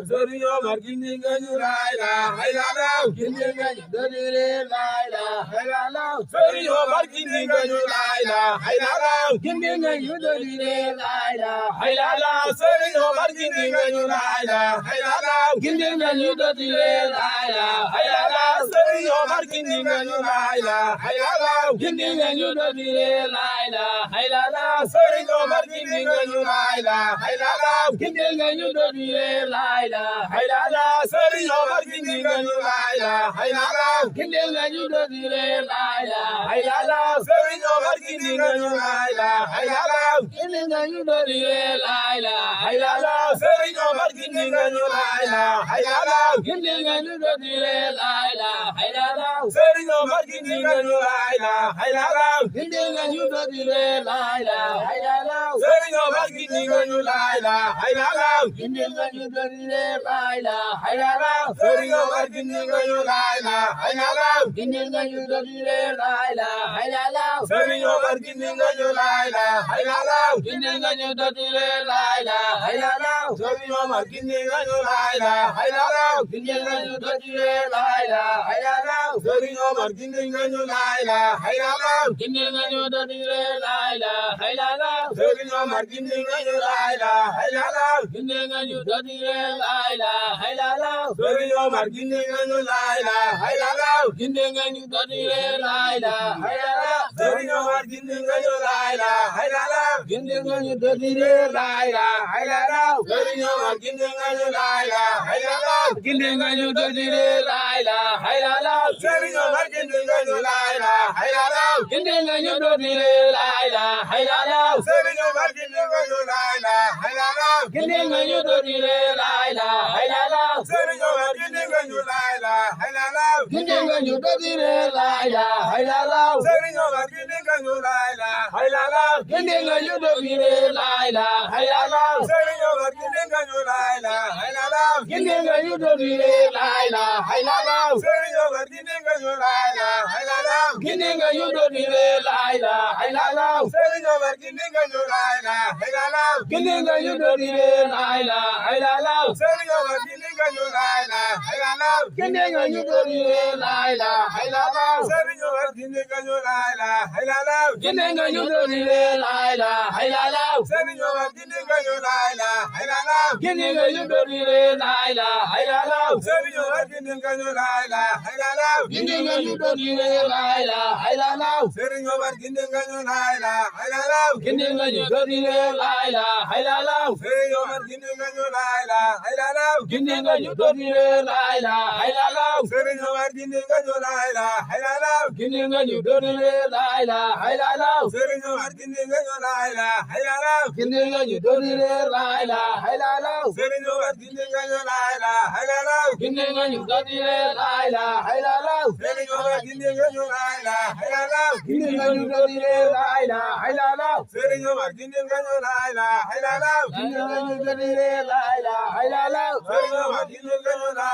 Sëriñ Omar gindi nga ñu la ilaha illallah gindi nga ñu dodire la ilaha illallah Sëriñ Omar gindi nga ñu la ilaha illallah gindi nga ñu dodire la ilaha illallah Sëriñ Omar gindi nga ñu la ilaha illallah gindi nga ñu dodire la ilaha illallah Sëriñ Omar gindi nga ñu la ilaha illallah gindi nga ñu dodire la ilaha illallah Sëriñ Omar gindi nga ñu la ilaha illallah gindi nga ñu dodire la ilaha illallah Sëriñ Omar gindi nga ñu la ilaha illallah gindi nga ñu dodire la ilaha illallah Sëriñ Omar gindi nga ñu la ilaha illallah gindi nga ñu dodire la ilaha illallah Sëriñ Omar gindi nga ñu la ilaha illallah gindi nga ñu dodire la ilaha illallah Sëriñ Omar gindi nga ñu la ilaha illallah gindi nga ñu dodire la ilaha illallah Sëriñ Omar gindi nga ñu la ilaha illallah gindi nga ñu dodire la ilaha illallah Sëriñ Omar gindi nga ñu la ilaha illallah gindi nga ñu dodire la ilaha illallah Sëriñ Omar gindi nga ñu la ilaha illallah gindi nga ñu dodire la ilaha illallah Sëriñ Omar gindi nga ñu la ilaha illallah gindi nga ñu dodire la ilaha illallah Sëriñ Omar gindi nga ñu la ilaha illallah gindi nga ñu dodire la ilaha illallah Sëriñ Omar gindi nga ñu la ilaha illallah gindi nga ñu dodire la ilaha illallah Sëriñ Omar gindi nga ñu la ilaha illallah gindi nga ñu dodire la ilaha illallah Sëriñ Omar gindi nga ñu la ilaha illallah gindi nga ñu dodire la ilaha illallah Sëriñ Omar gindi nga ñu la ilaha illallah gindi nga ñu dodire la ilaha illallah Sëriñ Omar gindi nga ñu la ilaha illallah gindi nga ñu dodire la ilaha illallah Sëriñ Omar gindi nga ñu la ilaha illallah gindi nga ñu dodire la ilaha illallah Sëriñ Omar gindi nga ñu la ilaha illallah gindi nga ñu dodire la ilaha illallah Sëriñ Omar gindi nga ñu la ilaha illallah gindi nga ñu dodire la ilaha illallah Sëriñ Omar gindi nga ñu la ilaha illallah gindi nga ñu dodire la ilaha illallah Sëriñ Omar gindi nga ñu la ilaha illallah gindi nga ñu dodire la ilaha illallah Sëriñ Omar gindi nga ñu la ilaha illallah gindi nga ñu dodire la ilaha illallah Sëriñ Omar gindi nga ñu la ilaha illallah gindi nga ñu dodire la ilaha illallah Sëriñ Omar gindi nga ñu la ilaha illallah gindi nga ñu dodire la ilaha illallah Sëriñ Omar gindi nga ñu la ilaha illallah gindi nga ñu dodire la ilaha illallah Sëriñ Omar gindi nga ñu la ilaha illallah gindi nga ñu dodire la ilaha illallah Sëriñ Omar gindi nga ñu la ilaha illallah gindi nga ñu dodire la ilaha illallah Sëriñ Omar gindi nga ñu la ilaha illallah gindi nga ñu dodire la ilaha illallah Sëriñ Omar gindi nga ñu la ilaha illallah gindi nga ñu dodire la ilaha illallah Sëriñ Omar gindi nga ñu la ilaha illallah gindi nga ñu dodire la ilaha illallah Sëriñ Omar gindi nga ñu la ilaha illallah gindi nga ñu dodire la ilaha illallah Sëriñ Omar gindi nga ñu la ilaha illallah gindi nga ñu dodire la ilaha illallah Sëriñ Omar gindi nga ñu la ilaha illallah gindi nga ñu dodire la ilaha illallah Sëriñ Omar gindi nga ñu la ilaha illallah gindi nga ñu dodire la ilaha illallah Sëriñ Omar gindi nga ñu la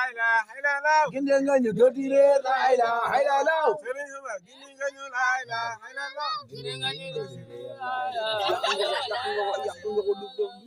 ilaha illallah gindi nga ñu dodire la ilaha illallah Sëriñ Omar gindi nga ñu la ilaha illallah gindi nga ñu dodire la ilaha illallah